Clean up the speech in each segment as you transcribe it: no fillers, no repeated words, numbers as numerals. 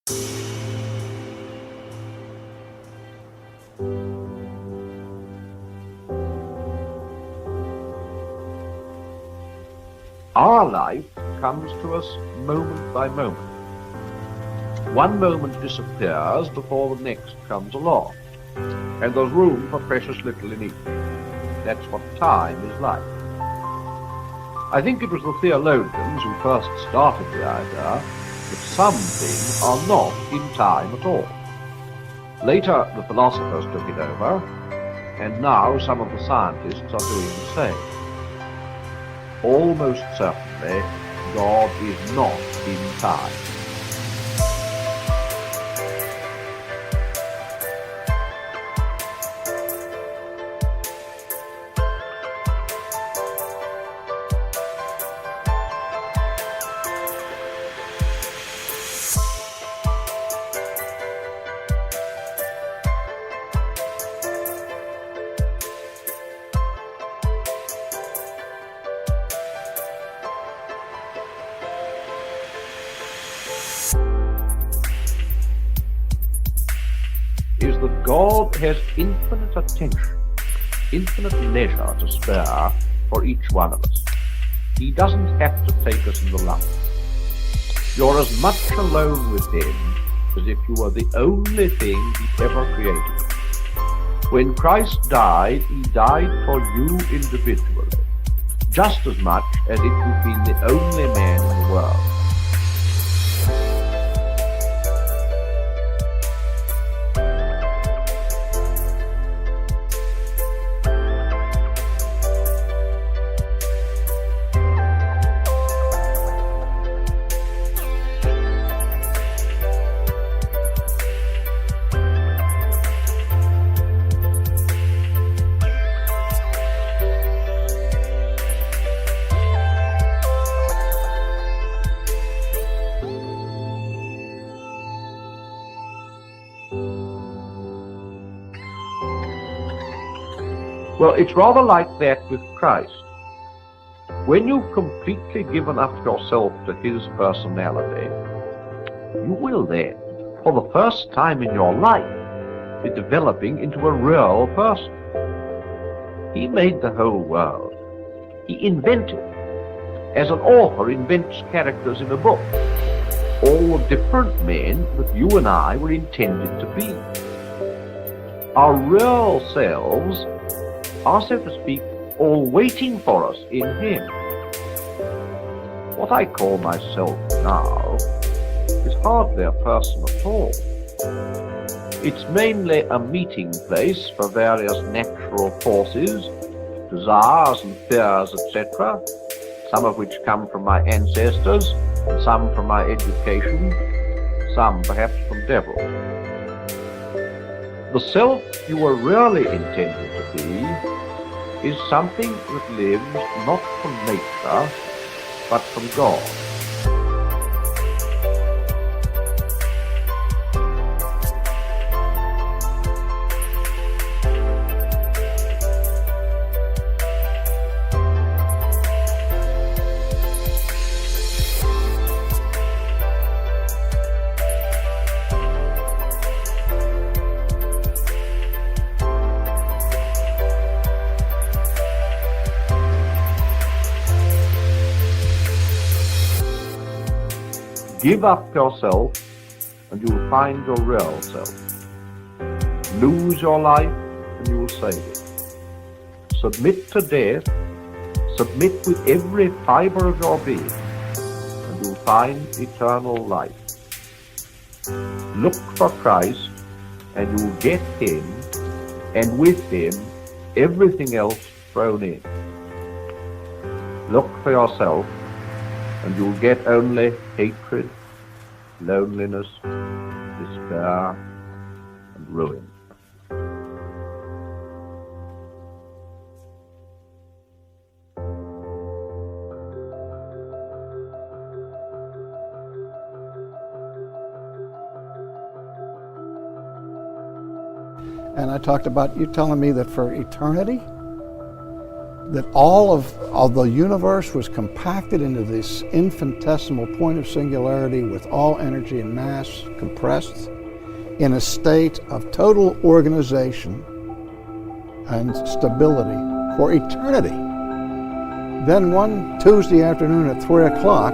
Our life comes to us moment by moment. One moment disappears before the next comes along, and there's room for precious little in each. That's what time is like. I think it was the theologians who first started the idea that some things are not in time at all. Later, the philosophers took it over, and now some of the scientists are doing the same. Almost certainly, God is not in time. Is that God has infinite attention, infinite leisure to spare for each one of us. He doesn't have to take us in the lump. You're as much alone with him as if you were the only thing he ever created. When Christ died, he died for you individually, just as much as if you'd been the only man in the world. Well, it's rather like that with Christ. When you've completely given up yourself to his personality, you will then, for the first time in your life, be developing into a real person. He made the whole world. He invented, as an author invents characters in a book, all the different men that you and I were intended to be. Our real selves are, so to speak, all waiting for us in him. What I call myself now is hardly a person at all. It's mainly a meeting place for various natural forces, desires and fears, etc., some of which come from my ancestors, and some from my education, some perhaps from devils. The self you were really intended to be is something that lives not from nature, but from God. Give up yourself, and you will find your real self. Lose your life, and you will save it. Submit to death, submit with every fiber of your being, and you will find eternal life. Look for Christ, and you will get him, and with him, everything else thrown in. Look for yourself, and you'll get only hatred, loneliness, despair, and ruin. And I talked about you telling me that for eternity, that all of the universe was compacted into this infinitesimal point of singularity with all energy and mass compressed in a state of total organization and stability for eternity. Then one Tuesday afternoon at 3 o'clock,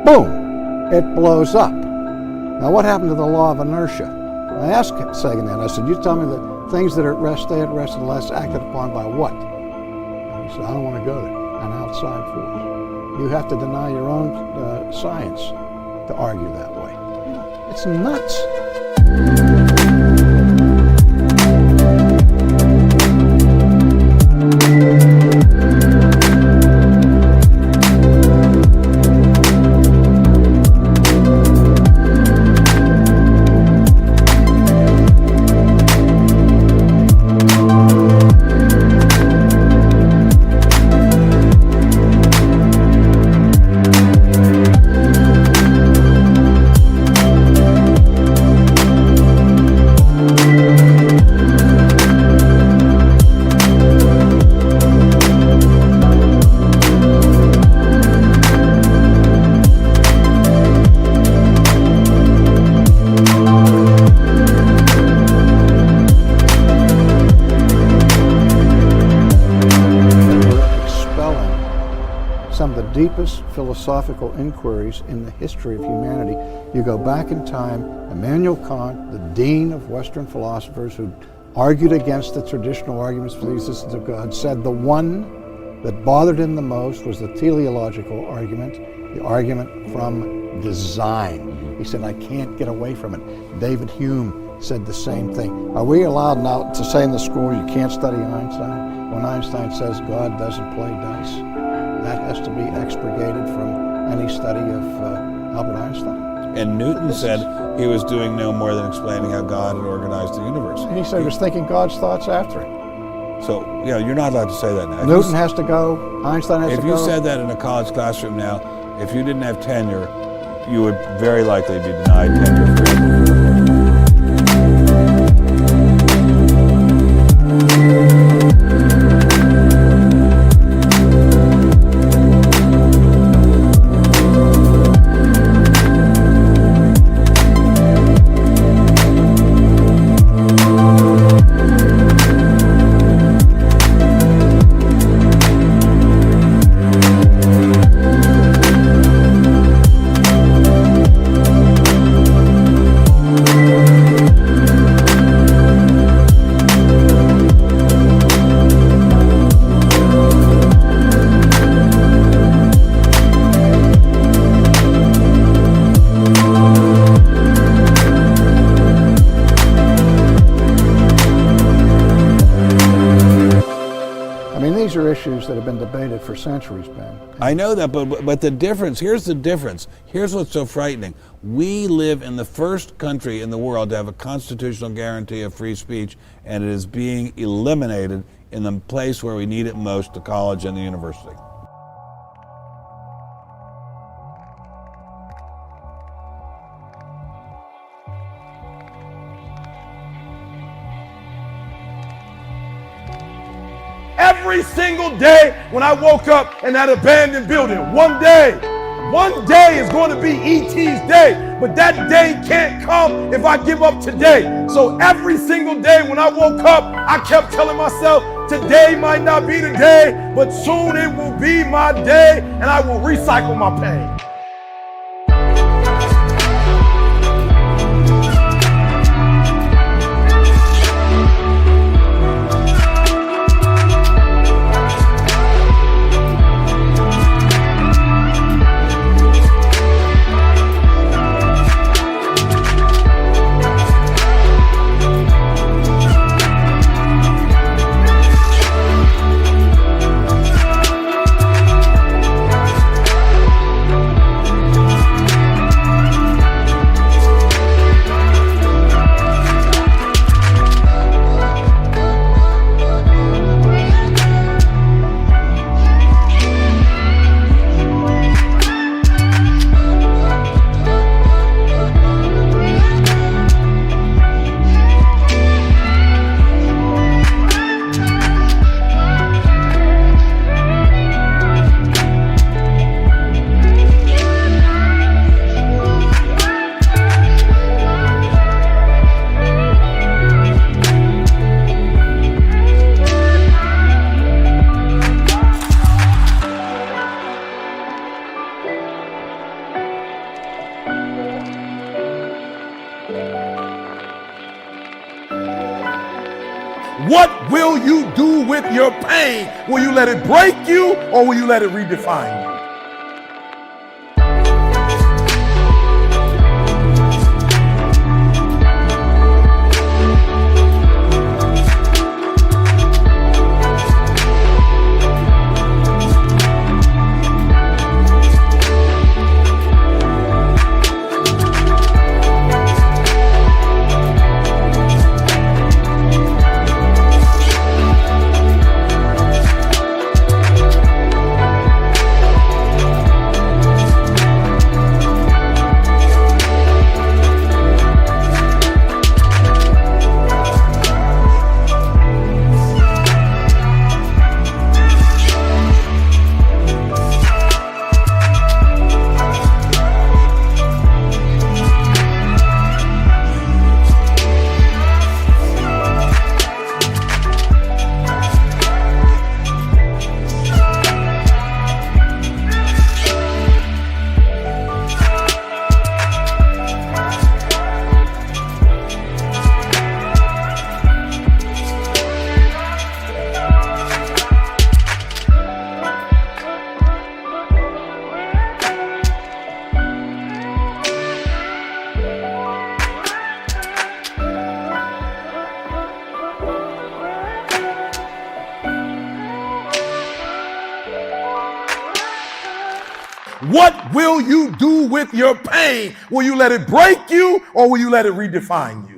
boom, it blows up. Now what happened to the law of inertia? I asked Sagan that. I said, you tell me the things that are at rest stay at rest unless acted upon by what? And he said, I don't want to go there, an outside force. You have to deny your own science to argue that way. It's nuts. Some of the deepest philosophical inquiries in the history of humanity. You go back in time, Immanuel Kant, the dean of Western philosophers who argued against the traditional arguments for the existence of God, said the one that bothered him the most was the teleological argument, the argument from design. He said, I can't get away from it. David Hume said the same thing. Are we allowed now to say in the school you can't study Einstein? When Einstein says God doesn't play dice, that has to be expurgated from any study of Albert Einstein. And Newton said he was doing no more than explaining how God had organized the universe. And he said he was thinking God's thoughts after him. So, you're not allowed to say that now. Newton has to go, Einstein has to go. If you said that in a college classroom now, if you didn't have tenure, you would very likely be denied tenure forever. These are issues that have been debated for centuries, Ben. I know that, but the difference, here's the difference. Here's what's so frightening. We live in the first country in the world to have a constitutional guarantee of free speech, and it is being eliminated in the place where we need it most, the college and the university. Every single day when I woke up in that abandoned building, one day is going to be E.T.'s day, but that day can't come if I give up today. So every single day when I woke up, I kept telling myself, today might not be the day, but soon it will be my day, and I will recycle my pain. What will you do with your pain? Will you let it break you or will you let it redefine you? What will you do with your pain? Will you let it break you or will you let it redefine you?